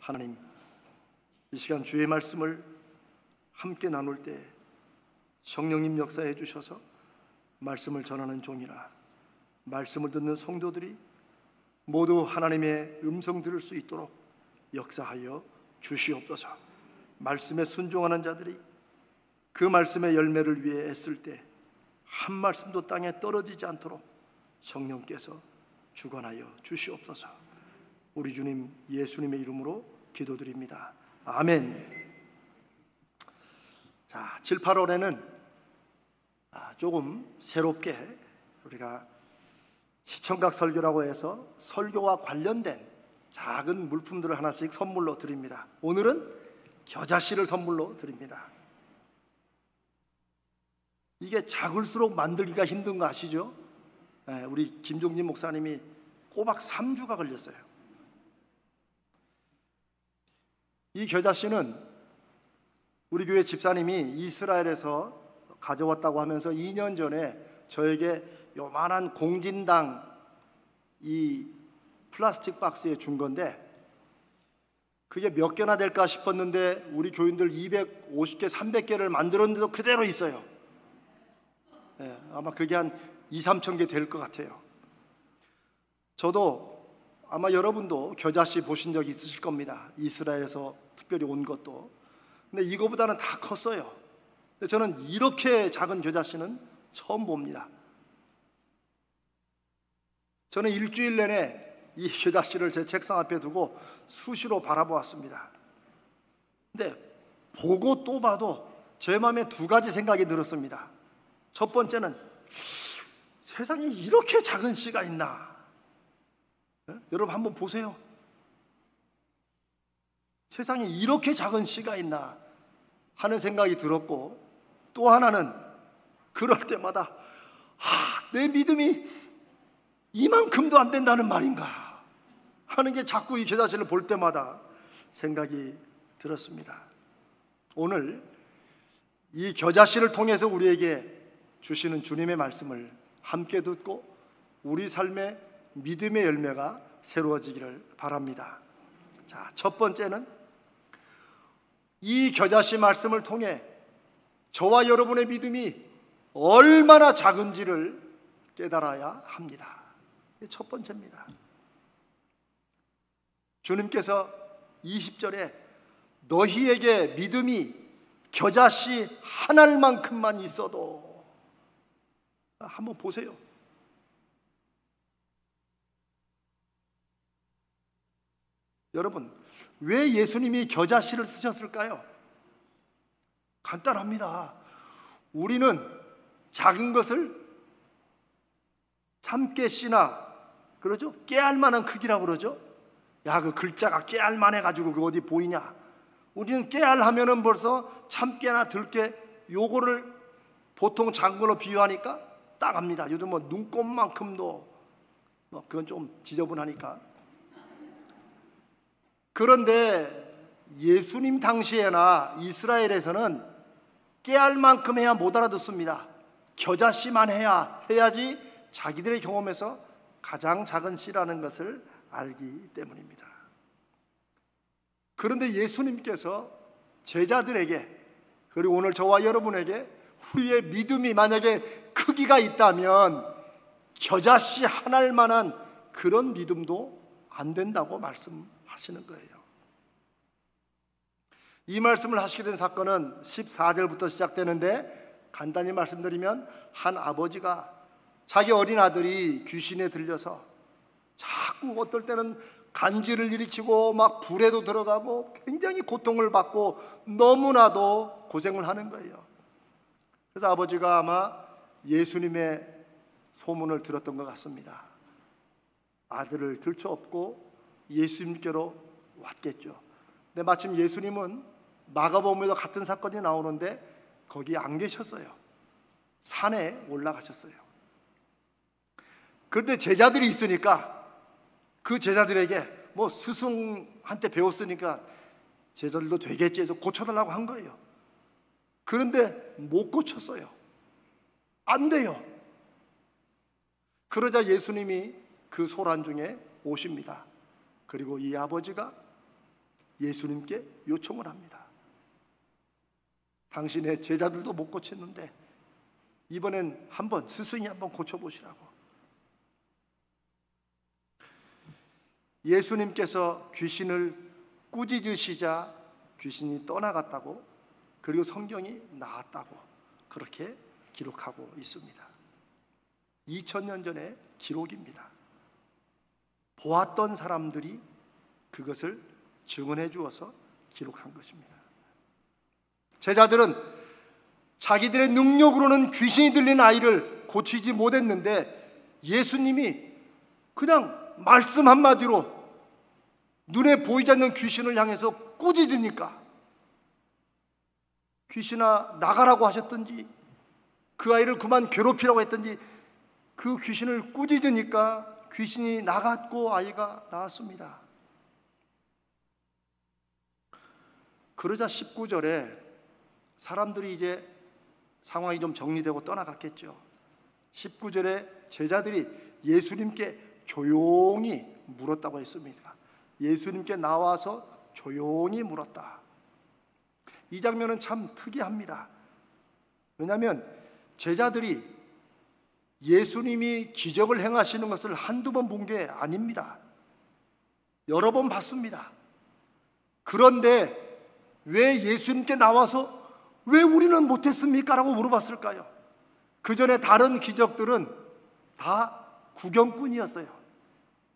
하나님, 이 시간 주의 말씀을 함께 나눌 때 성령님 역사해 주셔서 말씀을 전하는 종이라 말씀을 듣는 성도들이 모두 하나님의 음성 들을 수 있도록 역사하여 주시옵소서. 말씀에 순종하는 자들이 그 말씀의 열매를 위해 애쓸 때 한 말씀도 땅에 떨어지지 않도록 성령께서 주관하여 주시옵소서. 우리 주님 예수님의 이름으로 기도드립니다. 아멘. 자, 7, 8월에는 조금 새롭게 우리가 시청각 설교라고 해서 설교와 관련된 작은 물품들을 하나씩 선물로 드립니다. 오늘은 겨자씨를 선물로 드립니다. 이게 작을수록 만들기가 힘든 거 아시죠? 우리 김종진 목사님이 꼬박 3주가 걸렸어요. 이 겨자씨는 우리 교회 집사님이 이스라엘에서 가져왔다고 하면서 2년 전에 저에게 요만한 공진당 이 플라스틱 박스에 준 건데, 그게 몇 개나 될까 싶었는데 우리 교인들 250개, 300개를 만들었는데도 그대로 있어요. 아마 그게 한 2, 3천 개 될 것 같아요. 저도 아마 여러분도 겨자씨 보신 적 있으실 겁니다. 이스라엘에서 특별히 온 것도. 근데 이거보다는 다 컸어요. 근데 저는 이렇게 작은 겨자씨는 처음 봅니다. 저는 일주일 내내 이 겨자씨를 제 책상 앞에 두고 수시로 바라보았습니다. 근데 보고 또 봐도 제 마음에 두 가지 생각이 들었습니다. 첫 번째는 세상에 이렇게 작은 씨가 있나? 여러분 한번 보세요. 세상에 이렇게 작은 씨가 있나 하는 생각이 들었고, 또 하나는 그럴 때마다 내 믿음이 이만큼도 안 된다는 말인가 하는 게 자꾸 이 겨자씨를 볼 때마다 생각이 들었습니다. 오늘 이 겨자씨를 통해서 우리에게 주시는 주님의 말씀을 함께 듣고 우리 삶의 믿음의 열매가 새로워지기를 바랍니다. 자, 첫 번째는 이 겨자씨 말씀을 통해 저와 여러분의 믿음이 얼마나 작은지를 깨달아야 합니다. 이게 첫 번째입니다. 주님께서 20절에 너희에게 믿음이 겨자씨 한 알만큼만 있어도, 한번 보세요. 여러분, 왜 예수님이 겨자씨를 쓰셨을까요? 간단합니다. 우리는 작은 것을 참깨씨나, 그러죠? 깨알만한 크기라고 그러죠? 야, 그 글자가 깨알만 해가지고 그 어디 보이냐? 우리는 깨알 하면은 벌써 참깨나 들깨 요거를 보통 작은 걸로 비유하니까 딱 합니다. 요즘 뭐 눈곱만큼도 그건 좀 지저분하니까. 그런데 예수님 당시에나 이스라엘에서는 깨알만큼 해야 못 알아듣습니다. 겨자씨만 해야지 자기들의 경험에서 가장 작은 씨라는 것을 알기 때문입니다. 그런데 예수님께서 제자들에게, 그리고 오늘 저와 여러분에게 우리의 믿음이 만약에 크기가 있다면 겨자씨 한 알만한 그런 믿음도 안 된다고 말씀하시는 거예요. 이 말씀을 하시게 된 사건은 14절부터 시작되는데, 간단히 말씀드리면 한 아버지가 자기 어린 아들이 귀신에 들려서 자꾸 어떨 때는 간질을 일으키고 막 불에도 들어가고 굉장히 고통을 받고 너무나도 고생을 하는 거예요. 그래서 아버지가 아마 예수님의 소문을 들었던 것 같습니다. 아들을 들쳐업고 예수님께로 왔겠죠. 근데 마침 예수님은 마가복음에도 같은 사건이 나오는데 거기 안 계셨어요. 산에 올라가셨어요. 그런데 제자들이 있으니까 그 제자들에게 뭐 스승한테 배웠으니까 제자들도 되겠지 해서 고쳐달라고 한 거예요. 그런데 못 고쳤어요. 안 돼요. 그러자 예수님이 그 소란 중에 오십니다. 그리고 이 아버지가 예수님께 요청을 합니다. 당신의 제자들도 못 고쳤는데 이번엔 한번 스승이 한번 고쳐보시라고. 예수님께서 귀신을 꾸짖으시자 귀신이 떠나갔다고, 그리고 성경이 나았다고 그렇게 기록하고 있습니다. 2000년 전의 기록입니다. 보았던 사람들이 그것을 증언해 주어서 기록한 것입니다. 제자들은 자기들의 능력으로는 귀신이 들린 아이를 고치지 못했는데 예수님이 그냥 말씀 한마디로 눈에 보이지 않는 귀신을 향해서 꾸짖으니까, 귀신아 나가라고 하셨든지 그 아이를 그만 괴롭히라고 했든지 그 귀신을 꾸짖으니까 귀신이 나갔고 아이가 나았습니다. 그러자 19절에 사람들이 이제 상황이 좀 정리되고 떠나갔겠죠. 19절에 제자들이 예수님께 조용히 물었다고 했습니다. 예수님께 나와서 조용히 물었다. 이 장면은 참 특이합니다. 왜냐하면 제자들이 예수님이 기적을 행하시는 것을 한두 번 본 게 아닙니다. 여러 번 봤습니다. 그런데 왜 예수님께 나와서 왜 우리는 못했습니까? 라고 물어봤을까요? 그 전에 다른 기적들은 다 구경꾼이었어요.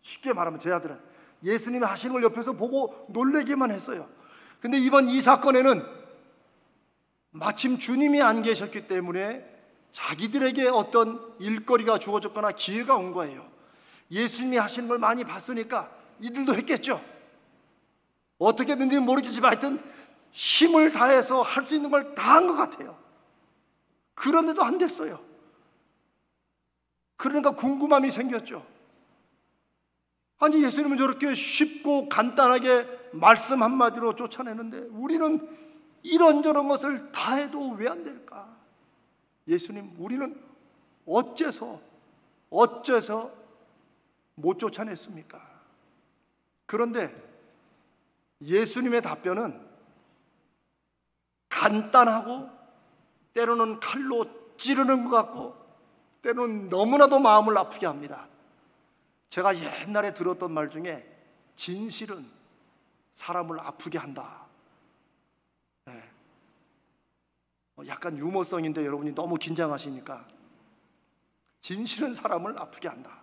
쉽게 말하면 제자들은 예수님이 하시는 걸 옆에서 보고 놀래기만 했어요. 근데 이번 이 사건에는 마침 주님이 안 계셨기 때문에 자기들에게 어떤 일거리가 주어졌거나 기회가 온 거예요. 예수님이 하시는 걸 많이 봤으니까 이들도 했겠죠. 어떻게든지 모르겠지만 하여튼 힘을 다해서 할 수 있는 걸 다 한 것 같아요. 그런데도 안 됐어요. 그러니까 궁금함이 생겼죠. 아니 예수님은 저렇게 쉽고 간단하게 말씀 한마디로 쫓아내는데 우리는 이런저런 것을 다 해도 왜 안 될까? 예수님, 우리는 어째서 못 쫓아냈습니까? 그런데 예수님의 답변은 간단하고 때로는 칼로 찌르는 것 같고 때로는 너무나도 마음을 아프게 합니다. 제가 옛날에 들었던 말 중에 진실은 사람을 아프게 한다. 네. 약간 유머성인데 여러분이 너무 긴장하시니까 진실은 사람을 아프게 한다.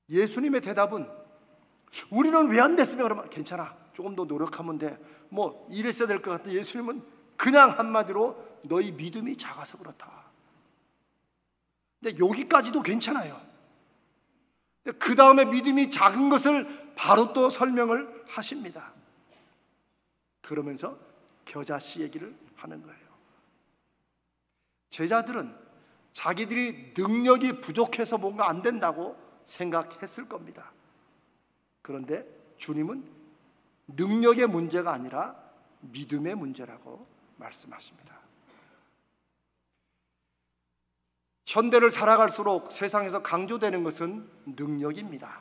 예수님의 대답은 우리는 왜 안 됐으면 그러면 괜찮아, 조금 더 노력하면 돼, 뭐 이랬어야 될 것 같아. 예수님은 그냥 한마디로 너희 믿음이 작아서 그렇다. 근데 여기까지도 괜찮아요. 그 다음에 믿음이 작은 것을 바로 또 설명을 하십니다. 그러면서 겨자씨 얘기를 하는 거예요. 제자들은 자기들이 능력이 부족해서 뭔가 안 된다고 생각했을 겁니다. 그런데 주님은 능력의 문제가 아니라 믿음의 문제라고 말씀하십니다. 현대를 살아갈수록 세상에서 강조되는 것은 능력입니다.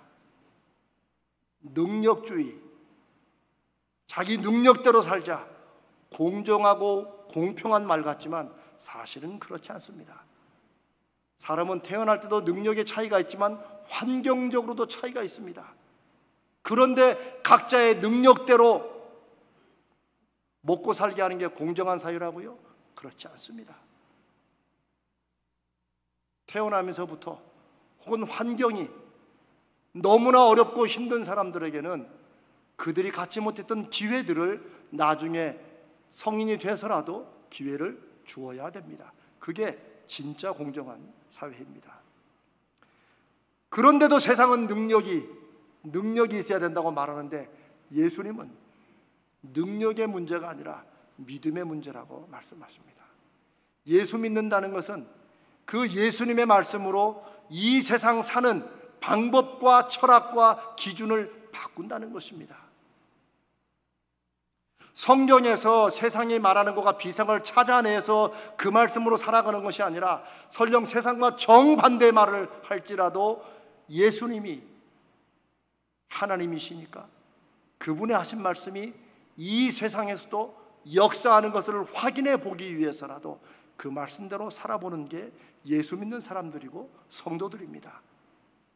능력주의, 자기 능력대로 살자, 공정하고 공평한 말 같지만 사실은 그렇지 않습니다. 사람은 태어날 때도 능력의 차이가 있지만 환경적으로도 차이가 있습니다. 그런데 각자의 능력대로 먹고 살게 하는 게 공정한 사회라고요? 그렇지 않습니다. 태어나면서부터 혹은 환경이 너무나 어렵고 힘든 사람들에게는 그들이 갖지 못했던 기회들을 나중에 성인이 돼서라도 기회를 주어야 됩니다. 그게 진짜 공정한 사회입니다. 그런데도 세상은 능력이 있어야 된다고 말하는데 예수님은 능력의 문제가 아니라 믿음의 문제라고 말씀하십니다. 예수 믿는다는 것은 그 예수님의 말씀으로 이 세상 사는 방법과 철학과 기준을 바꾼다는 것입니다. 성경에서 세상이 말하는 것과 비상을 찾아내서 그 말씀으로 살아가는 것이 아니라 설령 세상과 정반대의 말을 할지라도 예수님이 하나님이시니까 그분의 하신 말씀이 이 세상에서도 역사하는 것을 확인해 보기 위해서라도 그 말씀대로 살아보는 게 예수 믿는 사람들이고 성도들입니다.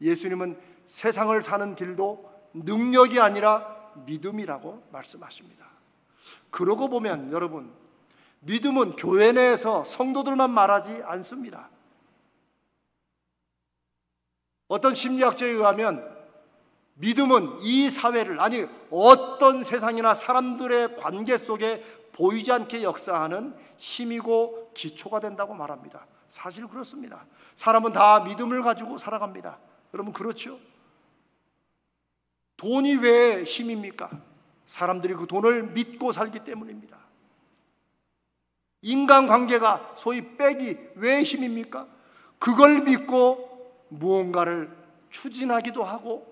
예수님은 세상을 사는 길도 능력이 아니라 믿음이라고 말씀하십니다. 그러고 보면 여러분, 믿음은 교회 내에서 성도들만 말하지 않습니다. 어떤 심리학자에 의하면 믿음은 이 사회를, 아니 어떤 세상이나 사람들의 관계 속에 보이지 않게 역사하는 힘이고 기초가 된다고 말합니다. 사실 그렇습니다. 사람은 다 믿음을 가지고 살아갑니다. 여러분 그렇죠? 돈이 왜 힘입니까? 사람들이 그 돈을 믿고 살기 때문입니다. 인간관계가 소위 백이 왜 힘입니까? 그걸 믿고 무언가를 추진하기도 하고,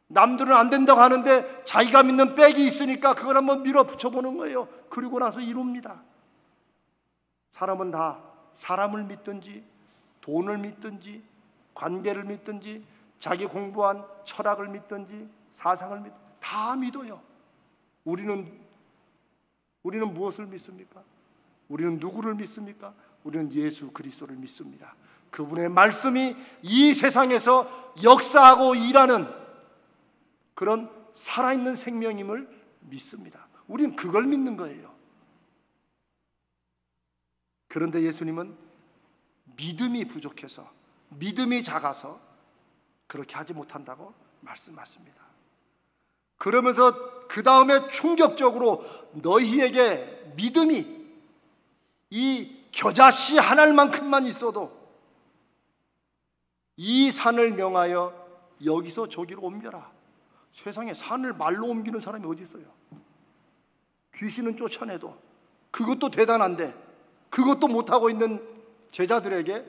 남들은 안 된다고 하는데 자기가 믿는 백이 있으니까 그걸 한번 밀어붙여보는 거예요. 그리고 나서 이룹니다. 사람은 다 사람을 믿든지 돈을 믿든지 관계를 믿든지 자기 공부한 철학을 믿든지 사상을 다 믿어요. 우리는 무엇을 믿습니까? 우리는 누구를 믿습니까? 우리는 예수 그리스도를 믿습니다. 그분의 말씀이 이 세상에서 역사하고 일하는 그런 살아있는 생명임을 믿습니다. 우리는 그걸 믿는 거예요. 그런데 예수님은 믿음이 부족해서, 믿음이 작아서 그렇게 하지 못한다고 말씀하십니다. 그러면서 그 다음에 충격적으로 너희에게 믿음이 이 겨자씨 한 알만큼만 있어도 이 산을 명하여 여기서 저기로 옮겨라. 세상에 산을 말로 옮기는 사람이 어디 있어요? 귀신은 쫓아내도 그것도 대단한데 그것도 못하고 있는 제자들에게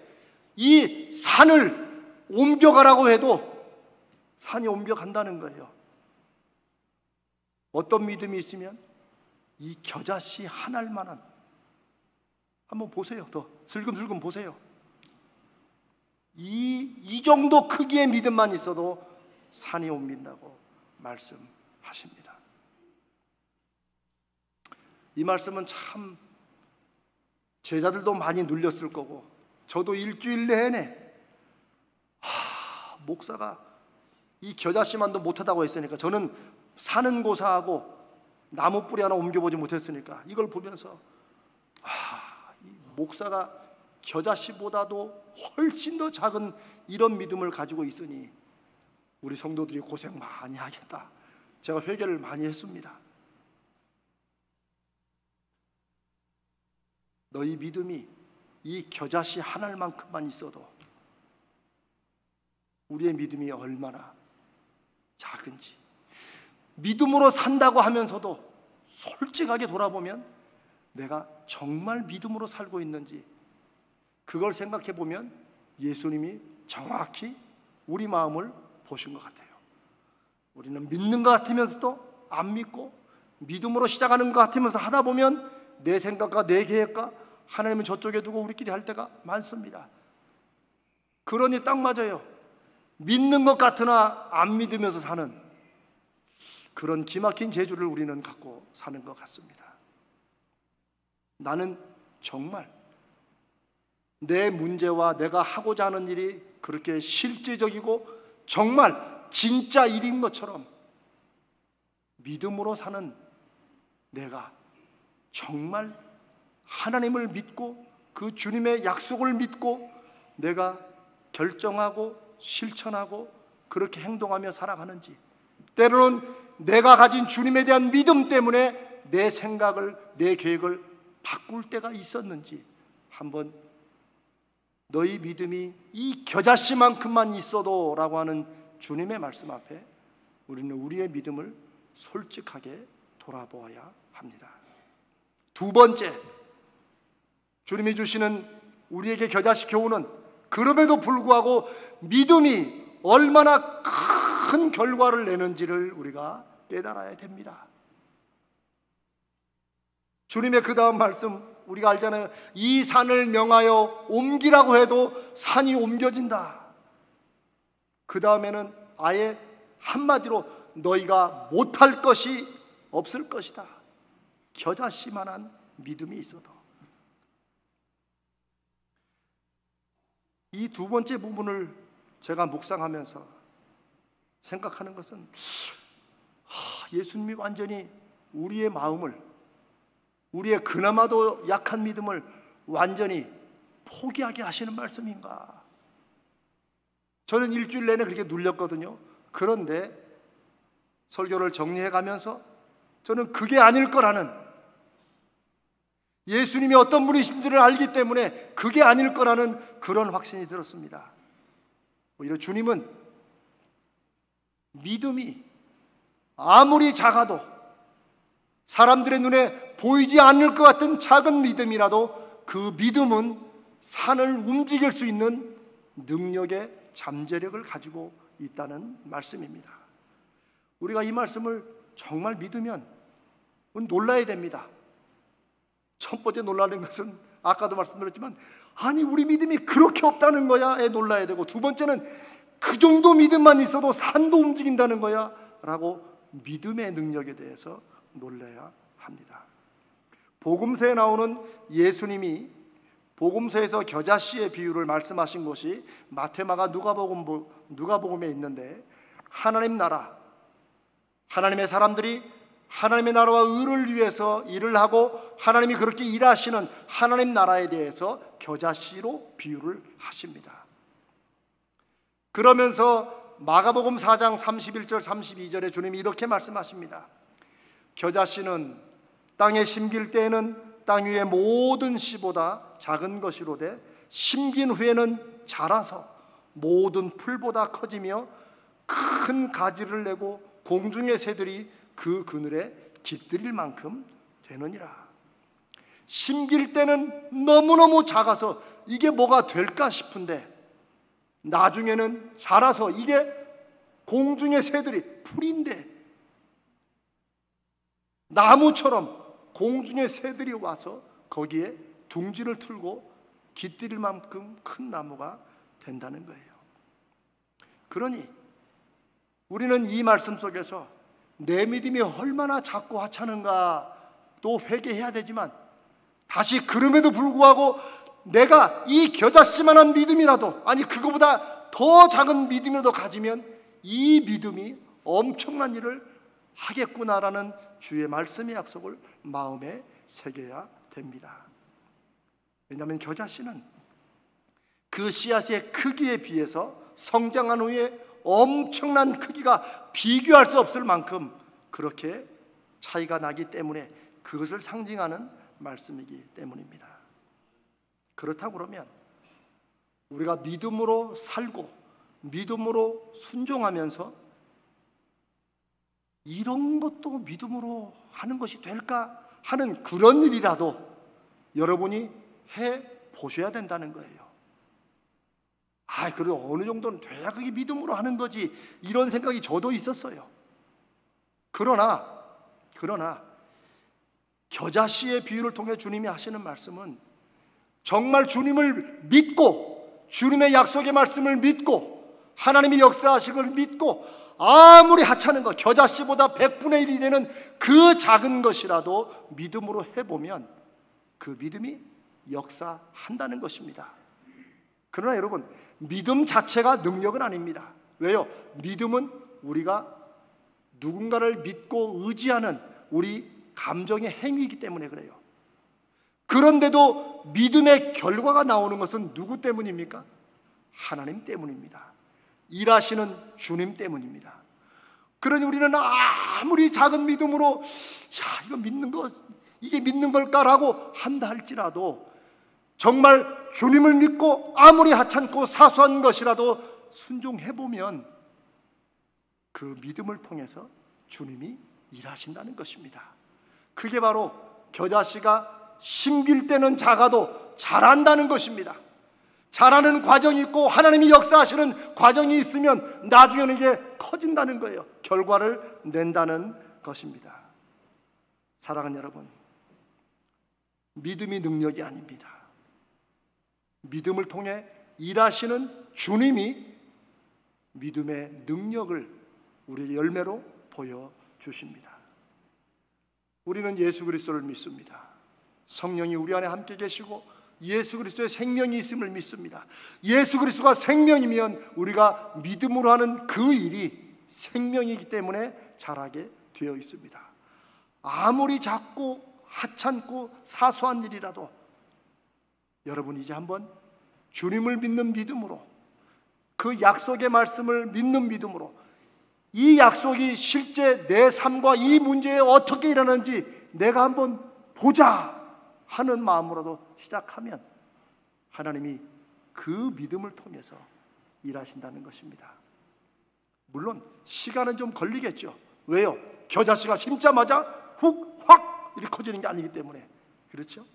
이 산을 옮겨가라고 해도 산이 옮겨간다는 거예요. 어떤 믿음이 있으면 이 겨자씨 한 알만한, 한번 보세요. 더 슬금슬금 보세요. 이 정도 크기의 믿음만 있어도 산이 옮긴다고 말씀하십니다. 이 말씀은 참 제자들도 많이 눌렸을 거고, 저도 일주일 내내 목사가 이 겨자씨만도 못하다고 했으니까, 저는 사는 고사하고 나무 뿌리 하나 옮겨보지 못했으니까 이걸 보면서 이 목사가 겨자씨보다도 훨씬 더 작은 이런 믿음을 가지고 있으니 우리 성도들이 고생 많이 하겠다. 제가 회개를 많이 했습니다. 너희 믿음이 이 겨자씨 한 알만큼만 있어도 우리의 믿음이 얼마나 작은지, 믿음으로 산다고 하면서도 솔직하게 돌아보면 내가 정말 믿음으로 살고 있는지, 그걸 생각해 보면 예수님이 정확히 우리 마음을 보신 것 같아요. 우리는 믿는 것 같으면서도 안 믿고, 믿음으로 시작하는 것 같으면서 하다 보면 내 생각과 내 계획과 하나님은 저쪽에 두고 우리끼리 할 때가 많습니다. 그러니 딱 맞아요. 믿는 것 같으나 안 믿으면서 사는 그런 기막힌 재주를 우리는 갖고 사는 것 같습니다. 나는 정말 내 문제와 내가 하고자 하는 일이 그렇게 실제적이고 정말 진짜 일인 것처럼 믿음으로 사는 내가 정말 하나님을 믿고 그 주님의 약속을 믿고 내가 결정하고 실천하고 그렇게 행동하며 살아가는지, 때로는 내가 가진 주님에 대한 믿음 때문에 내 생각을, 내 계획을 바꿀 때가 있었는지 한번 너희 믿음이 이 겨자씨만큼만 있어도 라고 하는 주님의 말씀 앞에 우리는 우리의 믿음을 솔직하게 돌아보아야 합니다. 두 번째, 주님이 주시는 우리에게 겨자씨 교훈은 그럼에도 불구하고 믿음이 얼마나 큰 결과를 내는지를 우리가 깨달아야 됩니다. 주님의 그 다음 말씀 우리가 알잖아요. 이 산을 명하여 옮기라고 해도 산이 옮겨진다. 그 다음에는 아예 한마디로 너희가 못할 것이 없을 것이다. 겨자씨만한 믿음이 있어도. 이 두 번째 부분을 제가 묵상하면서 생각하는 것은 예수님이 완전히 우리의 마음을, 우리의 그나마도 약한 믿음을 완전히 포기하게 하시는 말씀인가? 저는 일주일 내내 그렇게 눌렸거든요. 그런데 설교를 정리해 가면서 저는 그게 아닐 거라는, 예수님이 어떤 분이신지를 알기 때문에 그게 아닐 거라는 그런 확신이 들었습니다. 오히려 주님은 믿음이 아무리 작아도, 사람들의 눈에 보이지 않을 것 같은 작은 믿음이라도 그 믿음은 산을 움직일 수 있는 능력의 잠재력을 가지고 있다는 말씀입니다. 우리가 이 말씀을 정말 믿으면 놀라야 됩니다. 첫 번째 놀라는 것은 아까도 말씀드렸지만, 아니 우리 믿음이 그렇게 없다는 거야에 놀라야 되고, 두 번째는 그 정도 믿음만 있어도 산도 움직인다는 거야 라고 믿음의 능력에 대해서 놀라야 합니다. 복음서에 나오는 예수님이 복음서에서 겨자씨의 비유를 말씀하신 곳이 마태, 마가, 누가복음에 있는데, 하나님 나라, 하나님의 사람들이 하나님의 나라와 의를 위해서 일을 하고 하나님이 그렇게 일하시는 하나님 나라에 대해서 겨자씨로 비유를 하십니다. 그러면서 마가복음 4장 31절 32절에 주님이 이렇게 말씀하십니다. 겨자씨는 땅에 심길 때에는 땅 위의 모든 씨보다 작은 것이로되 심긴 후에는 자라서 모든 풀보다 커지며 큰 가지를 내고 공중의 새들이 그 그늘에 깃들일 만큼 되느니라. 심길 때는 너무너무 작아서 이게 뭐가 될까 싶은데, 나중에는 자라서 이게 공중의 새들이, 풀인데 나무처럼 공중의 새들이 와서 거기에 둥지를 틀고 깃들일 만큼 큰 나무가 된다는 거예요. 그러니 우리는 이 말씀 속에서 내 믿음이 얼마나 작고 하찮은가 또 회개해야 되지만, 다시 그럼에도 불구하고 내가 이 겨자씨만한 믿음이라도, 아니 그거보다 더 작은 믿음이라도 가지면 이 믿음이 엄청난 일을 하겠구나라는 주의 말씀의 약속을 마음에 새겨야 됩니다. 왜냐하면 겨자씨는 그 씨앗의 크기에 비해서 성장한 후에 엄청난 크기가 비교할 수 없을 만큼 그렇게 차이가 나기 때문에 그것을 상징하는 말씀이기 때문입니다. 그렇다고 그러면 우리가 믿음으로 살고 믿음으로 순종하면서 이런 것도 믿음으로 하는 것이 될까 하는 그런 일이라도 여러분이 해 보셔야 된다는 거예요. 그래도 어느 정도는 돼야 그게 믿음으로 하는 거지, 이런 생각이 저도 있었어요. 그러나 겨자씨의 비유를 통해 주님이 하시는 말씀은 정말 주님을 믿고 주님의 약속의 말씀을 믿고 하나님이 역사하신 걸 믿고 아무리 하찮은 것, 겨자씨보다 100분의 1이 되는 그 작은 것이라도 믿음으로 해보면 그 믿음이 역사한다는 것입니다. 그러나 여러분, 믿음 자체가 능력은 아닙니다. 왜요? 믿음은 우리가 누군가를 믿고 의지하는 우리 감정의 행위이기 때문에 그래요. 그런데도 믿음의 결과가 나오는 것은 누구 때문입니까? 하나님 때문입니다. 일하시는 주님 때문입니다. 그러니 우리는 아무리 작은 믿음으로 이거 믿는 거, 이게 믿는 걸까라고 한다 할지라도 정말 주님을 믿고 아무리 하찮고 사소한 것이라도 순종해보면 그 믿음을 통해서 주님이 일하신다는 것입니다. 그게 바로 겨자씨가 심길 때는 작아도 자란다는 것입니다. 자라는 과정이 있고 하나님이 역사하시는 과정이 있으면 나중에는 이게 커진다는 거예요. 결과를 낸다는 것입니다. 사랑하는 여러분, 믿음이 능력이 아닙니다. 믿음을 통해 일하시는 주님이 믿음의 능력을 우리에게 열매로 보여주십니다. 우리는 예수 그리스도를 믿습니다. 성령이 우리 안에 함께 계시고 예수 그리스도의 생명이 있음을 믿습니다. 예수 그리스도가 생명이면 우리가 믿음으로 하는 그 일이 생명이기 때문에 잘하게 되어 있습니다. 아무리 작고 하찮고 사소한 일이라도 여러분 이제 한번 주님을 믿는 믿음으로, 그 약속의 말씀을 믿는 믿음으로, 이 약속이 실제 내 삶과 이 문제에 어떻게 일어나는지 내가 한번 보자 하는 마음으로도 시작하면 하나님이 그 믿음을 통해서 일하신다는 것입니다. 물론 시간은 좀 걸리겠죠. 왜요? 겨자씨가 심자마자 훅 확 이렇게 커지는 게 아니기 때문에. 그렇죠?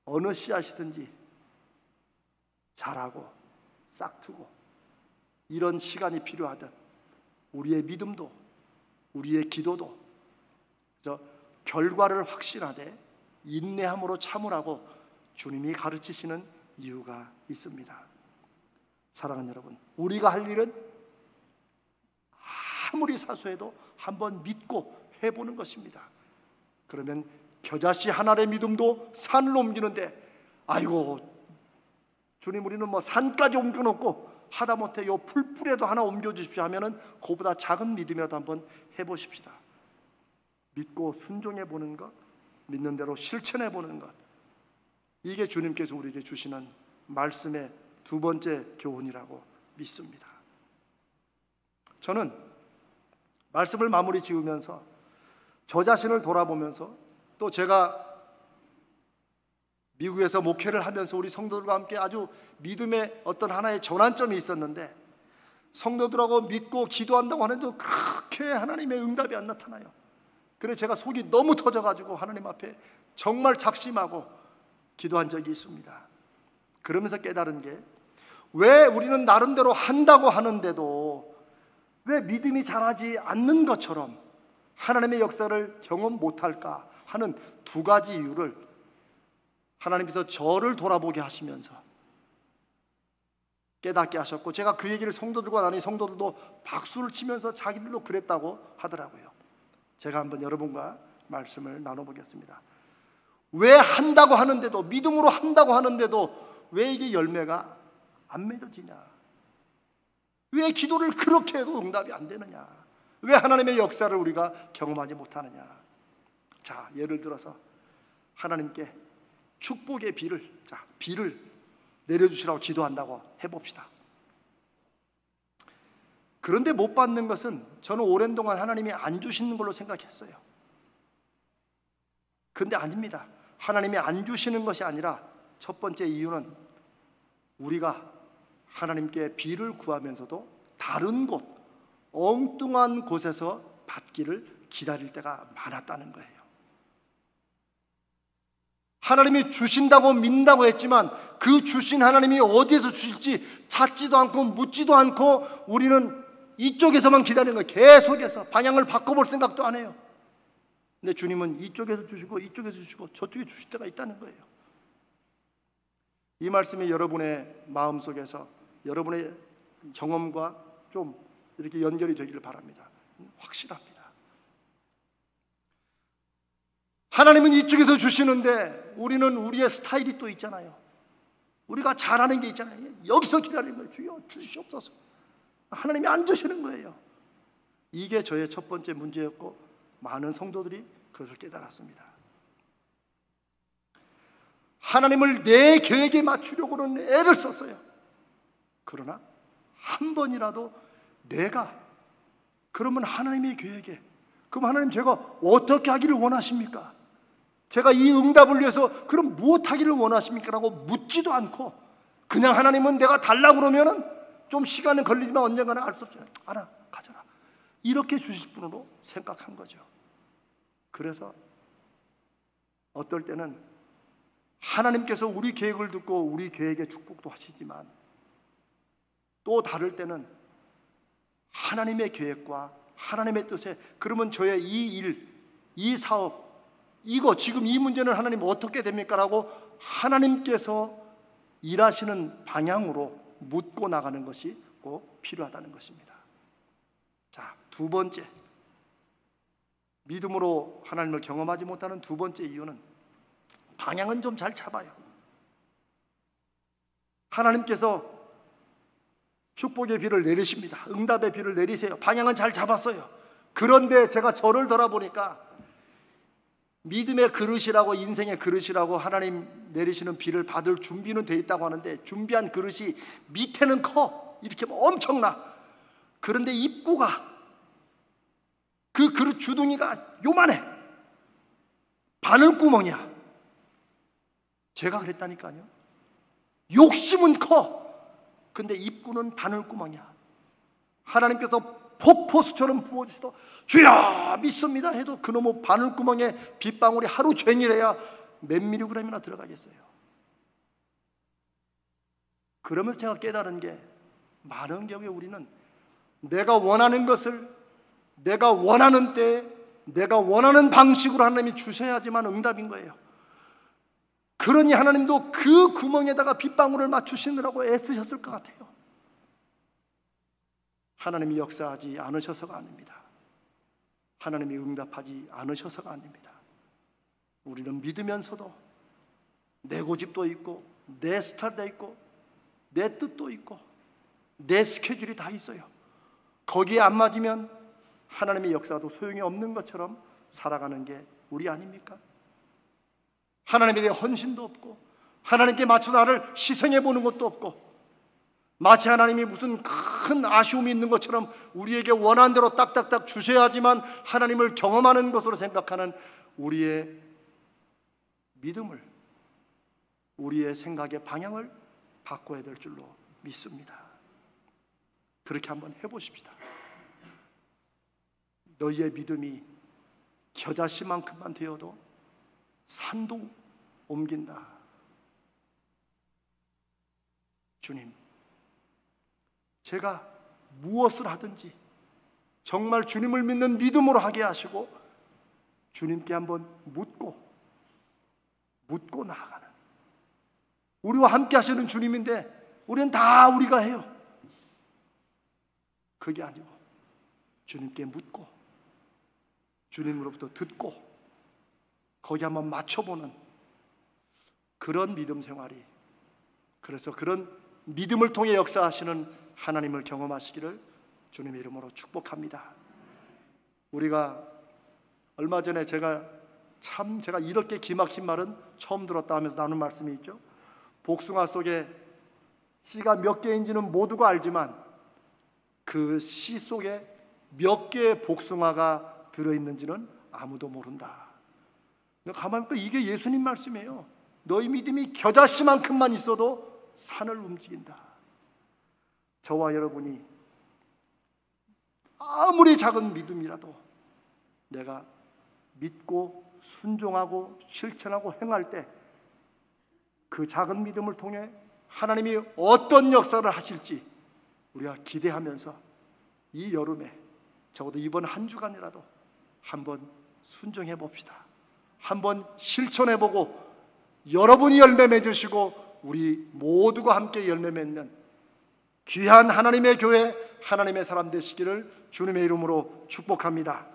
어느 씨앗이든지 자라고 싹트고 이런 시간이 필요하듯 우리의 믿음도, 우리의 기도도 결과를 확신하되 인내함으로 참으라고 주님이 가르치시는 이유가 있습니다. 사랑하는 여러분, 우리가 할 일은 아무리 사소해도 한번 믿고 해보는 것입니다. 그러면 겨자씨 하나의 믿음도 산을 옮기는데, 아이고 주님 우리는 뭐 산까지 옮겨놓고 하다못해 요 풀뿌리라도 하나 옮겨주십시오 하면은 그보다 작은 믿음이라도 한번 해보십시다. 믿고 순종해 보는 것, 믿는 대로 실천해 보는 것, 이게 주님께서 우리에게 주시는 말씀의 두 번째 교훈이라고 믿습니다. 저는 말씀을 마무리 지으면서 저 자신을 돌아보면서, 또 제가 미국에서 목회를 하면서 우리 성도들과 함께 아주 믿음의 어떤 하나의 전환점이 있었는데, 성도들하고 믿고 기도한다고 하는데도 그렇게 하나님의 응답이 안 나타나요. 그래서 제가 속이 너무 터져가지고 하나님 앞에 정말 작심하고 기도한 적이 있습니다. 그러면서 깨달은 게, 왜 우리는 나름대로 한다고 하는데도 왜 믿음이 자라지 않는 것처럼 하나님의 역사를 경험 못할까 하는 두 가지 이유를 하나님께서 저를 돌아보게 하시면서 깨닫게 하셨고, 제가 그 얘기를 성도들과 나누니 성도들도 박수를 치면서 자기들도 그랬다고 하더라고요. 제가 한번 여러분과 말씀을 나눠보겠습니다. 왜 한다고 하는데도, 믿음으로 한다고 하는데도 왜 이게 열매가 안 맺어지냐? 왜 기도를 그렇게 해도 응답이 안 되느냐? 왜 하나님의 역사를 우리가 경험하지 못하느냐? 자, 예를 들어서 하나님께 축복의 비를 내려주시라고 기도한다고 해봅시다. 그런데 못 받는 것은 저는 오랜 동안 하나님이 안 주시는 걸로 생각했어요. 그런데 아닙니다. 하나님이 안 주시는 것이 아니라 첫 번째 이유는 우리가 하나님께 비를 구하면서도 다른 곳, 엉뚱한 곳에서 받기를 기다릴 때가 많았다는 거예요. 하나님이 주신다고 믿는다고 했지만 그 주신 하나님이 어디에서 주실지 찾지도 않고 묻지도 않고 우리는 이쪽에서만 기다리는 거예요. 계속해서 방향을 바꿔볼 생각도 안 해요. 근데 주님은 이쪽에서 주시고 이쪽에서 주시고 저쪽에 주실 때가 있다는 거예요. 이 말씀이 여러분의 마음속에서 여러분의 경험과 좀 이렇게 연결이 되기를 바랍니다. 확실합니다. 하나님은 이쪽에서 주시는데 우리는 우리의 스타일이 또 있잖아요. 우리가 잘하는 게 있잖아요. 여기서 기다리는 거예요. 주여 주시옵소서. 하나님이 안 주시는 거예요. 이게 저의 첫 번째 문제였고, 많은 성도들이 그것을 깨달았습니다. 하나님을 내 계획에 맞추려고는 애를 썼어요. 그러나 한 번이라도 내가, 그러면 하나님의 계획에, 그럼 하나님 제가 어떻게 하기를 원하십니까? 제가 이 응답을 위해서 그럼 무엇 하기를 원하십니까? 라고 묻지도 않고 그냥 하나님은 내가 달라고 그러면은 좀 시간은 걸리지만 언젠가는 알 수 없죠. 알아, 가져라. 이렇게 주실 분으로 생각한 거죠. 그래서 어떨 때는 하나님께서 우리 계획을 듣고 우리 계획에 축복도 하시지만, 또 다를 때는 하나님의 계획과 하나님의 뜻에, 그러면 저의 이 일, 이 사업, 이거 지금 이 문제는 하나님 어떻게 됩니까? 라고 하나님께서 일하시는 방향으로 묻고 나가는 것이 꼭 필요하다는 것입니다. 자, 두 번째, 믿음으로 하나님을 경험하지 못하는 두 번째 이유는 방향은 좀 잘 잡아요. 하나님께서 축복의 비를 내리십니다. 응답의 비를 내리세요. 방향은 잘 잡았어요. 그런데 제가 저를 돌아보니까 믿음의 그릇이라고, 인생의 그릇이라고 하나님 내리시는 비를 받을 준비는 돼 있다고 하는데, 준비한 그릇이 밑에는 커, 이렇게 엄청나. 그런데 입구가, 그 그릇 주둥이가 요만해. 바늘구멍이야. 제가 그랬다니까요. 욕심은 커, 근데 입구는 바늘구멍이야. 하나님께서 폭포수처럼 부어주시도 주여 믿습니다 해도 그놈의 바늘구멍에 빗방울이 하루 종일해야 몇 미리그램이나 들어가겠어요. 그러면서 제가 깨달은 게, 많은 경우에 우리는 내가 원하는 것을 내가 원하는 때에 내가 원하는 방식으로 하나님이 주셔야지만 응답인 거예요. 그러니 하나님도 그 구멍에다가 빗방울을 맞추시느라고 애쓰셨을 것 같아요. 하나님이 역사하지 않으셔서가 아닙니다. 하나님이 응답하지 않으셔서가 아닙니다. 우리는 믿으면서도 내 고집도 있고 내 스타일도 있고 내 뜻도 있고 내 스케줄이 다 있어요. 거기에 안 맞으면 하나님의 역사도 소용이 없는 것처럼 살아가는 게 우리 아닙니까? 하나님에 대해 헌신도 없고 하나님께 맞춰 나를 희생해 보는 것도 없고, 마치 하나님이 무슨 큰 아쉬움이 있는 것처럼 우리에게 원하는 대로 딱딱딱 주셔야지만 하나님을 경험하는 것으로 생각하는 우리의 믿음을, 우리의 생각의 방향을 바꿔야 될 줄로 믿습니다. 그렇게 한번 해보십시다. 너희의 믿음이 겨자씨만큼만 되어도 산도 옮긴다. 주님, 제가 무엇을 하든지 정말 주님을 믿는 믿음으로 하게 하시고 주님께 한번 묻고 나아가는, 우리와 함께 하시는 주님인데 우리는 다 우리가 해요. 그게 아니고 주님께 묻고 주님으로부터 듣고 거기 한번 맞춰보는 그런 믿음 생활이, 그래서 그런 믿음을 통해 역사하시는 하나님을 경험하시기를 주님의 이름으로 축복합니다. 우리가 얼마 전에 제가 이렇게 기막힌 말은 처음 들었다 하면서 나눈 말씀이 있죠. 복숭아 속에 씨가 몇 개인지는 모두가 알지만 그 씨 속에 몇 개의 복숭아가 들어있는지는 아무도 모른다. 가만히 보니까 이게 예수님 말씀이에요. 너희 믿음이 겨자씨만큼만 있어도 산을 움직인다. 저와 여러분이 아무리 작은 믿음이라도 내가 믿고 순종하고 실천하고 행할 때 그 작은 믿음을 통해 하나님이 어떤 역사를 하실지 우리가 기대하면서 이 여름에 적어도 이번 한 주간이라도 한번 순종해 봅시다. 한번 실천해 보고 여러분이 열매 맺으시고 우리 모두가 함께 열매 맺는 귀한 하나님의 교회, 하나님의 사람 되시기를 주님의 이름으로 축복합니다.